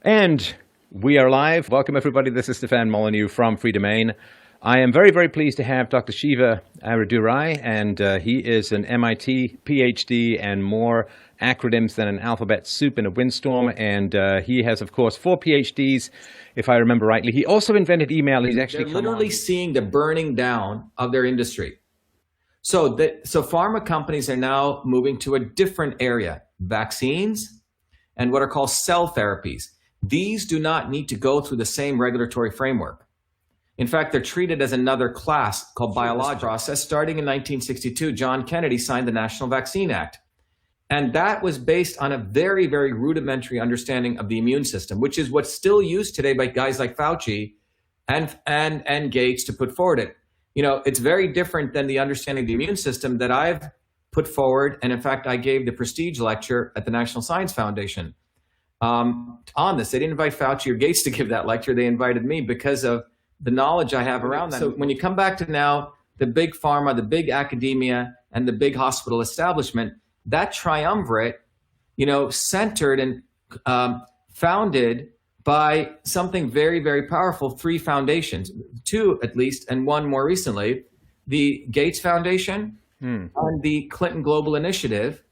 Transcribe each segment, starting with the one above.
And we are live. Welcome, everybody. This is Stefan Molyneux from Free Domain. I am very, very pleased to have Dr. Shiva Aradurai, and he is an MIT PhD and more acronyms than an alphabet soup in a windstorm. And he has, of course, 4 PhDs, if I remember rightly. He also invented email. He's actually literally seeing the burning down of their industry. So pharma companies are now moving to a different area, vaccines and what are called cell therapies. These do not need to go through the same regulatory framework. In fact, they're treated as another class called biologic process. Starting in 1962, John Kennedy signed the National Vaccine Act. And that was based on a very, very rudimentary understanding of the immune system, which is what's still used today by guys like Fauci and Gates to put forward it. You know, it's very different than the understanding of the immune system that I've put forward. And in fact, I gave the prestige lecture at the National Science Foundation on this. They didn't invite Fauci or Gates to give that lecture. They invited me because of the knowledge I have around that. So when you come back to now the big pharma, the big academia, and the big hospital establishment, that triumvirate, you know, centered and founded by something very, very powerful, 3 foundations, 2 at least, and 1 more recently, the Gates Foundation and the Clinton Global Initiative,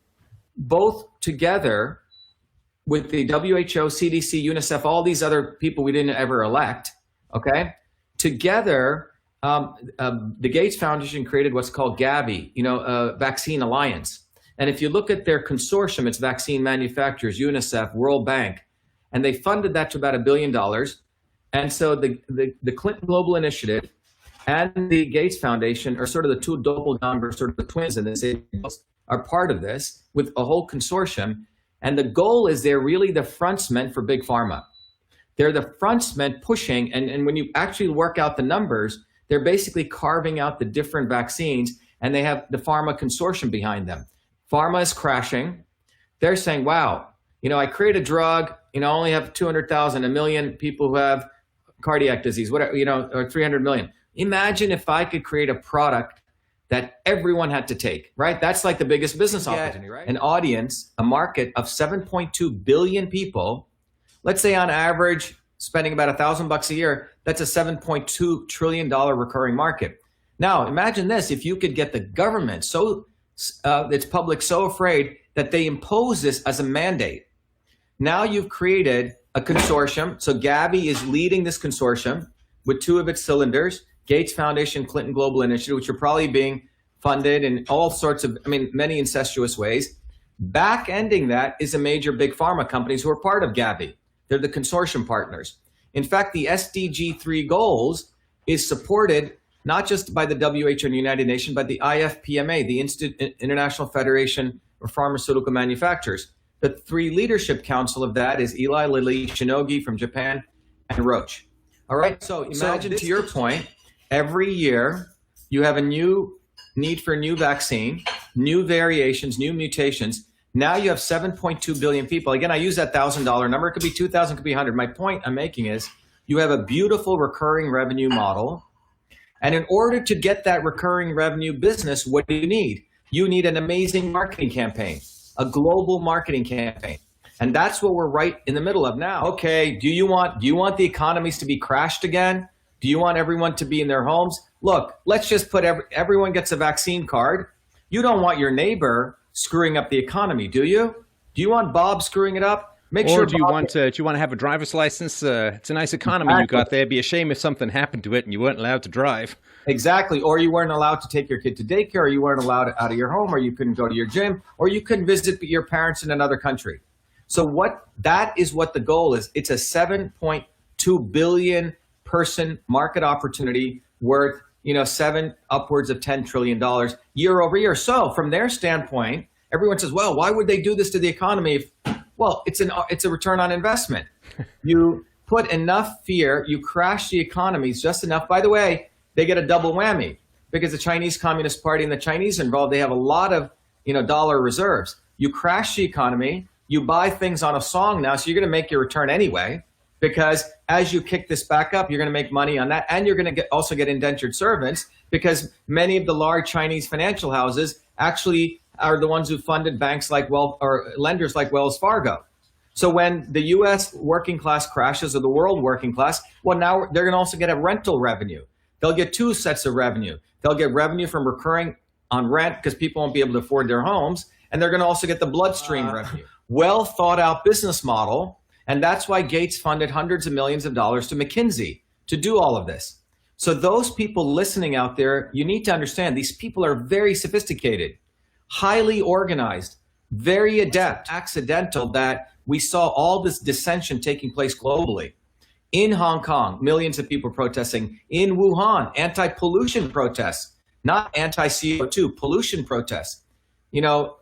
both together with the WHO, CDC, UNICEF, all these other people we didn't ever elect, okay? Together, the Gates Foundation created what's called Gavi, Vaccine Alliance. And if you look at their consortium, it's vaccine manufacturers, UNICEF, World Bank, and they funded that to about $1 billion. And so the Clinton Global Initiative and the Gates Foundation are sort of the 2 doppelgangers, sort of the twins in this, are part of this with a whole consortium. And the goal is they're really the frontsmen for big pharma. They're the frontsmen pushing, and when you actually work out the numbers, they're basically carving out the different vaccines, and they have the pharma consortium behind them. Pharma is crashing. They're saying, wow, I create a drug, I only have 200,000, 1 million people who have cardiac disease, whatever, or 300 million. Imagine if I could create a product that everyone had to take, right? That's like the biggest business opportunity, right? An audience, a market of 7.2 billion people, let's say on average, spending about $1,000 a year, that's a $7.2 trillion recurring market. Now, imagine this, if you could get the government its public so afraid that they impose this as a mandate. Now you've created a consortium. So Gavi is leading this consortium with 2 of its cylinders, Gates Foundation, Clinton Global Initiative, which are probably being funded in all sorts of, many incestuous ways. Back-ending that is a major big pharma companies who are part of Gavi. They're the consortium partners. In fact, the SDG 3 goals is supported not just by the WHO and United Nations, but the IFPMA, the International Federation of Pharmaceutical Manufacturers. The 3 leadership council of that is Eli Lilly, Shionogi from Japan, and Roche. All right, so imagine to your point, every year you have a new need for a new vaccine, new variations, new mutations. Now you have 7.2 billion people. Again, I use that $1,000 number. It could be 2,000, it could be 100. My point I'm making is you have a beautiful recurring revenue model. And in order to get that recurring revenue business, what do you need? You need an amazing marketing campaign, a global marketing campaign. And that's what we're right in the middle of now. Okay, do you want the economies to be crashed again? Do you want everyone to be in their homes? Look, let's just put everyone gets a vaccine card. You don't want your neighbor screwing up the economy, do you? Do you want Bob screwing it up? Do you want to have a driver's license? It's a nice economy you got there. It'd be a shame if something happened to it and you weren't allowed to drive. Exactly. Or you weren't allowed to take your kid to daycare, or you weren't allowed out of your home, or you couldn't go to your gym, or you couldn't visit your parents in another country. So that is what the goal is. It's a 7.2 billion person market opportunity worth, upwards of $10 trillion year over year. So from their standpoint, everyone says, well, why would they do this to the economy? Well, it's a return on investment. You put enough fear, you crash the economies just enough. By the way, they get a double whammy because the Chinese Communist Party and the Chinese are involved. They have a lot of, dollar reserves. You crash the economy, you buy things on a song now, so you're going to make your return anyway. Because as you kick this back up, you're going to make money on that, and you're going to also get indentured servants, because many of the large Chinese financial houses actually are the ones who funded banks like lenders like Wells Fargo. So when the US working class crashes or the world working class, well, now they're going to also get a rental revenue. They'll get two sets of revenue. They'll get revenue from recurring on rent because people won't be able to afford their homes. And they're going to also get the bloodstream revenue. Well thought out business model. And that's why Gates funded hundreds of millions of dollars to McKinsey to do all of this. So those people listening out there, you need to understand these people are very sophisticated, highly organized, very adept. Accidental that we saw all this dissension taking place globally. In Hong Kong, millions of people protesting. In Wuhan, anti-pollution protests, not anti-CO2, pollution protests. You know,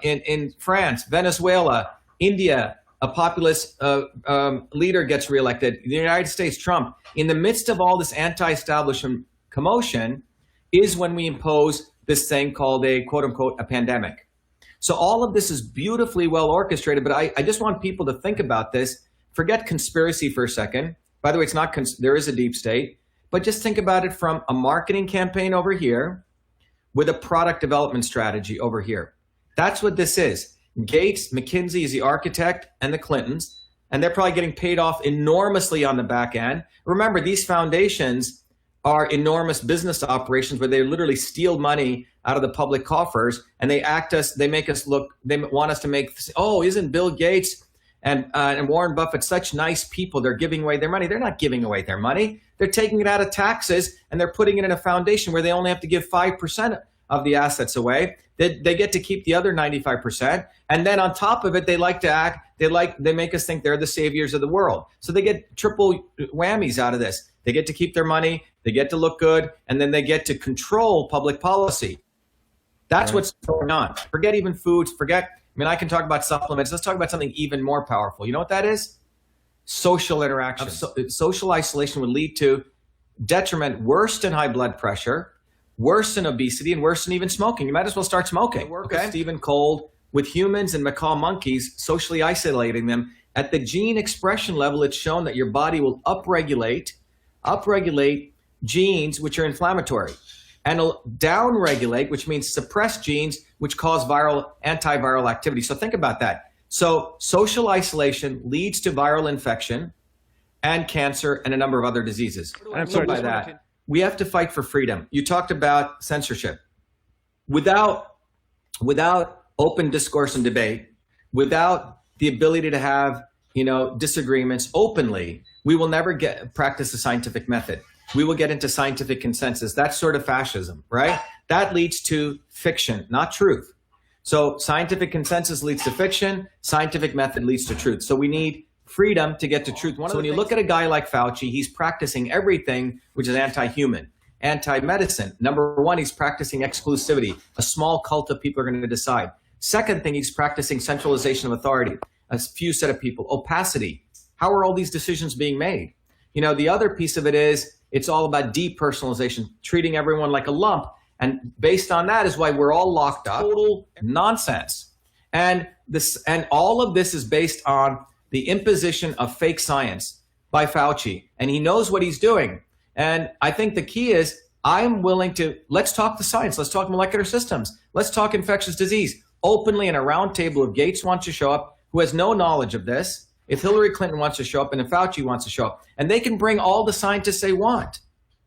in France, Venezuela, India, a populist leader gets reelected. The United States, Trump. In the midst of all this anti-establishment commotion is when we impose this thing called a quote unquote a pandemic. So all of this is beautifully well orchestrated, but I just want people to think about this. Forget conspiracy for a second. By the way, it's not there is a deep state, but just think about it from a marketing campaign over here with a product development strategy over here. That's what this is. Gates, McKinsey is the architect, and the Clintons, and they're probably getting paid off enormously on the back end. Remember, these foundations are enormous business operations where they literally steal money out of the public coffers, and they make us look, they want us to make, oh, isn't Bill Gates and Warren Buffett such nice people? They're giving away their money. They're not giving away their money. They're taking it out of taxes, and they're putting it in a foundation where they only have to give 5% of the assets away. They get to keep the other 95%. And then on top of it, they like to act, they make us think they're the saviors of the world. So they get triple whammies out of this. They get to keep their money, they get to look good, and then they get to control public policy. That's what's going on. Forget even foods, I can talk about supplements. Let's talk about something even more powerful. You know what that is? Social interaction. Social isolation would lead to detriment worse than high blood pressure, worse than obesity, and worse than even smoking. You might as well start smoking. The work of Stephen Cold with humans and macaw monkeys, socially isolating them. At the gene expression level, it's shown that your body will upregulate genes which are inflammatory, and it'll downregulate, which means suppress genes which cause antiviral activity. So think about that. So social isolation leads to viral infection and cancer and a number of other diseases. I'm sorry by that. We have to fight for freedom. You talked about censorship. Without open discourse and debate, without the ability to have, disagreements openly, we will never practice the scientific method. We will get into scientific consensus. That's sort of fascism, right? That leads to fiction, not truth. So scientific consensus leads to fiction. Scientific method leads to truth. So we need freedom to get to truth. So when you look at a guy like Fauci, he's practicing everything which is anti-human, anti-medicine. Number one, he's practicing exclusivity. A small cult of people are going to decide. Second thing, he's practicing centralization of authority. A few set of people. Opacity. How are all these decisions being made? The other piece of it is it's all about depersonalization, treating everyone like a lump. And based on that is why we're all locked up. Total nonsense. And all of this is based on the imposition of fake science by Fauci. And he knows what he's doing. And I think the key is I'm willing to, let's talk the science. Let's talk molecular systems. Let's talk infectious disease. Openly in a round table, if Gates wants to show up, who has no knowledge of this, if Hillary Clinton wants to show up and if Fauci wants to show up, and they can bring all the scientists they want.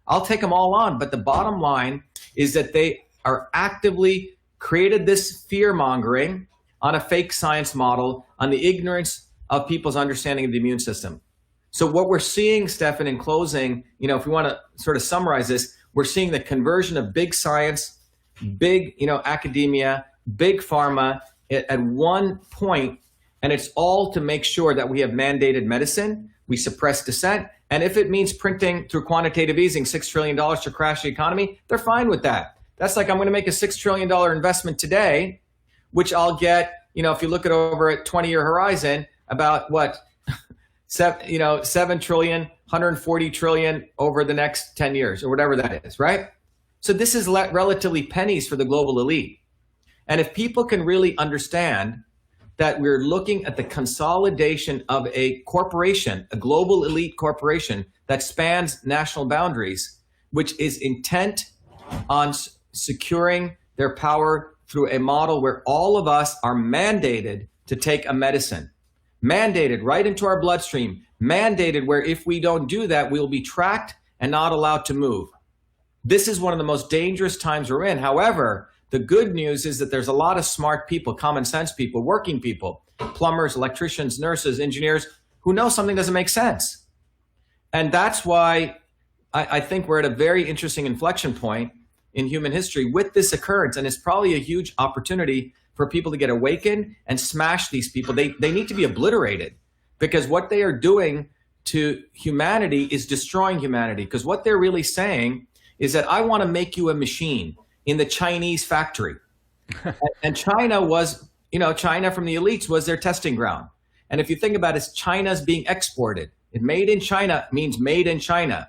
I'll take them all on. But the bottom line is that they are actively created this fear mongering on a fake science model, on the ignorance of people's understanding of the immune system. So what we're seeing, Stefan, in closing, if we want to sort of summarize this, we're seeing the conversion of big science, big, academia, big pharma at one point, and it's all to make sure that we have mandated medicine, we suppress dissent, and if it means printing through quantitative easing $6 trillion to crash the economy, they're fine with that. That's like I'm going to make a $6 trillion investment today, which I'll get, if you look at over a 20-year horizon, about what, 7 trillion, 140 trillion over the next 10 years or whatever that is, right? So this is relatively pennies for the global elite. And if people can really understand that we're looking at the consolidation of a corporation, a global elite corporation that spans national boundaries, which is intent on securing their power through a model where all of us are mandated to take a medicine. mandated right into our bloodstream, mandated where if we don't do that, we'll be tracked and not allowed to move. This is one of the most dangerous times we're in. However, the good news is that there's a lot of smart people, common sense people, working people, plumbers, electricians, nurses, engineers, who know something doesn't make sense. And that's why I think we're at a very interesting inflection point in human history with this occurrence. And it's probably a huge opportunity for people to get awakened and smash these people. They need to be obliterated, because what they are doing to humanity is destroying humanity. Because what they're really saying is that I want to make you a machine in the Chinese factory. And China was, China from the elites was their testing ground. And if you think about it, China's being exported. Made in China means made in China.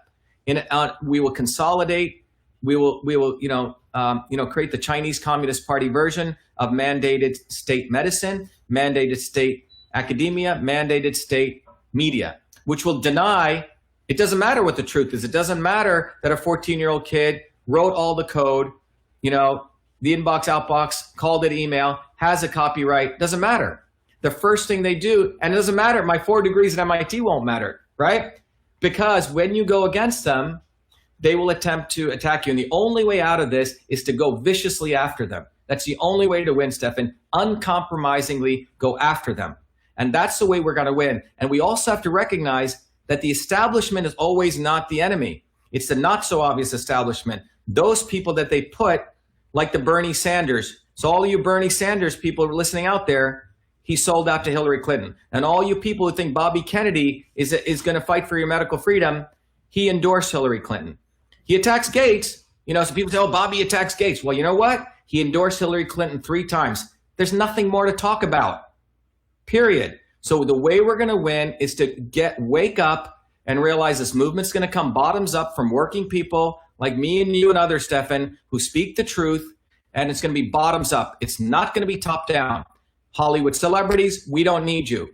We will consolidate. We will create the Chinese Communist Party version of mandated state medicine, mandated state academia, mandated state media, which will deny. It doesn't matter what the truth is. It doesn't matter that a 14-year-old kid wrote all the code, the inbox, outbox, called it email, has a copyright. Doesn't matter. The first thing they do, and it doesn't matter, my 4 degrees at MIT won't matter, right? Because when you go against them, they will attempt to attack you. And the only way out of this is to go viciously after them. That's the only way to win, Stefan. Uncompromisingly go after them. And that's the way we're going to win. And we also have to recognize that the establishment is always not the enemy. It's the not so obvious establishment. Those people that they put, like the Bernie Sanders. So all of you Bernie Sanders people listening out there, he sold out to Hillary Clinton. And all you people who think Bobby Kennedy is going to fight for your medical freedom, he endorsed Hillary Clinton. He attacks Gates. So people say, oh, Bobby attacks Gates. Well, you know what? He endorsed Hillary Clinton 3 times. There's nothing more to talk about, period. So the way we're going to win is to wake up and realize this movement's going to come bottoms up from working people like me and you and others, Stefan, who speak the truth, and it's going to be bottoms up. It's not going to be top down. Hollywood celebrities, we don't need you.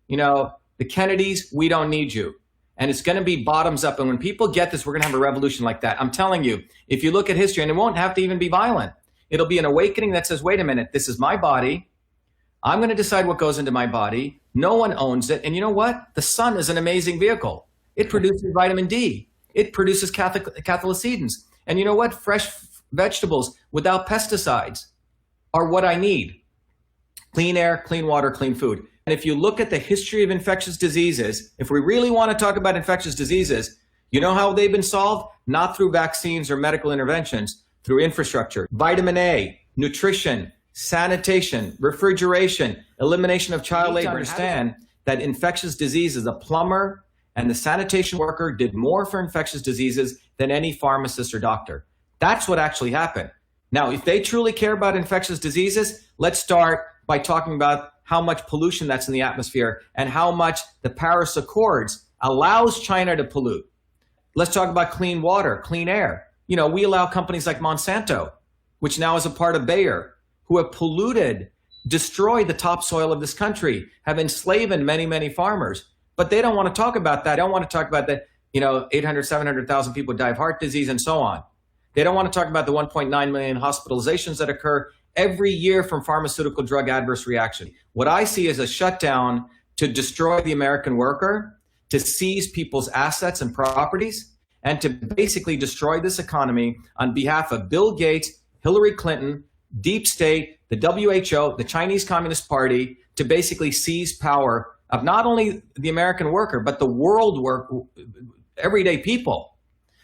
The Kennedys, we don't need you. And it's going to be bottoms up. And when people get this, we're going to have a revolution like that. I'm telling you, if you look at history, and it won't have to even be violent, it'll be an awakening that says, wait a minute, this is my body. I'm going to decide what goes into my body. No one owns it. And you know what? The sun is an amazing vehicle. It produces vitamin D. It produces cathelicidins. And you know what? Fresh vegetables without pesticides are what I need. Clean air, clean water, clean food. And if you look at the history of infectious diseases, if we really want to talk about infectious diseases, you know how they've been solved? Not through vaccines or medical interventions, through infrastructure, vitamin A, nutrition, sanitation, refrigeration, elimination of child labor. Understand that infectious diseases, the plumber and the sanitation worker did more for infectious diseases than any pharmacist or doctor. That's what actually happened. Now, if they truly care about infectious diseases, let's start by talking about how much pollution that's in the atmosphere and how much the Paris Accords allows China to pollute. Let's talk about clean water, clean air. We allow companies like Monsanto, which now is a part of Bayer, who have polluted, destroyed the topsoil of this country, have enslaved many, many farmers. But they don't want to talk about that. They don't want to talk about the 800, 700,000 people die of heart disease and so on. They don't want to talk about the 1.9 million hospitalizations that occur every year from pharmaceutical drug adverse reaction. What I see is a shutdown to destroy the American worker, to seize people's assets and properties, and to basically destroy this economy on behalf of Bill Gates, Hillary Clinton, deep state, the WHO, the Chinese Communist Party, to basically seize power of not only the American worker, but the world everyday people.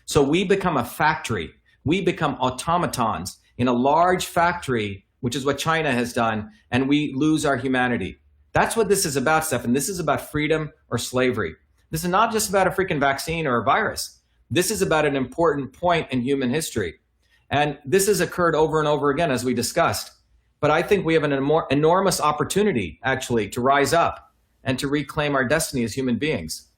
So we become a factory. We become automatons in a large factory, which is what China has done, and we lose our humanity. That's what this is about, Stefan. This is about freedom or slavery. This is not just about a freaking vaccine or a virus. This is about an important point in human history. And this has occurred over and over again, as we discussed. But I think we have an enormous opportunity, actually, to rise up and to reclaim our destiny as human beings.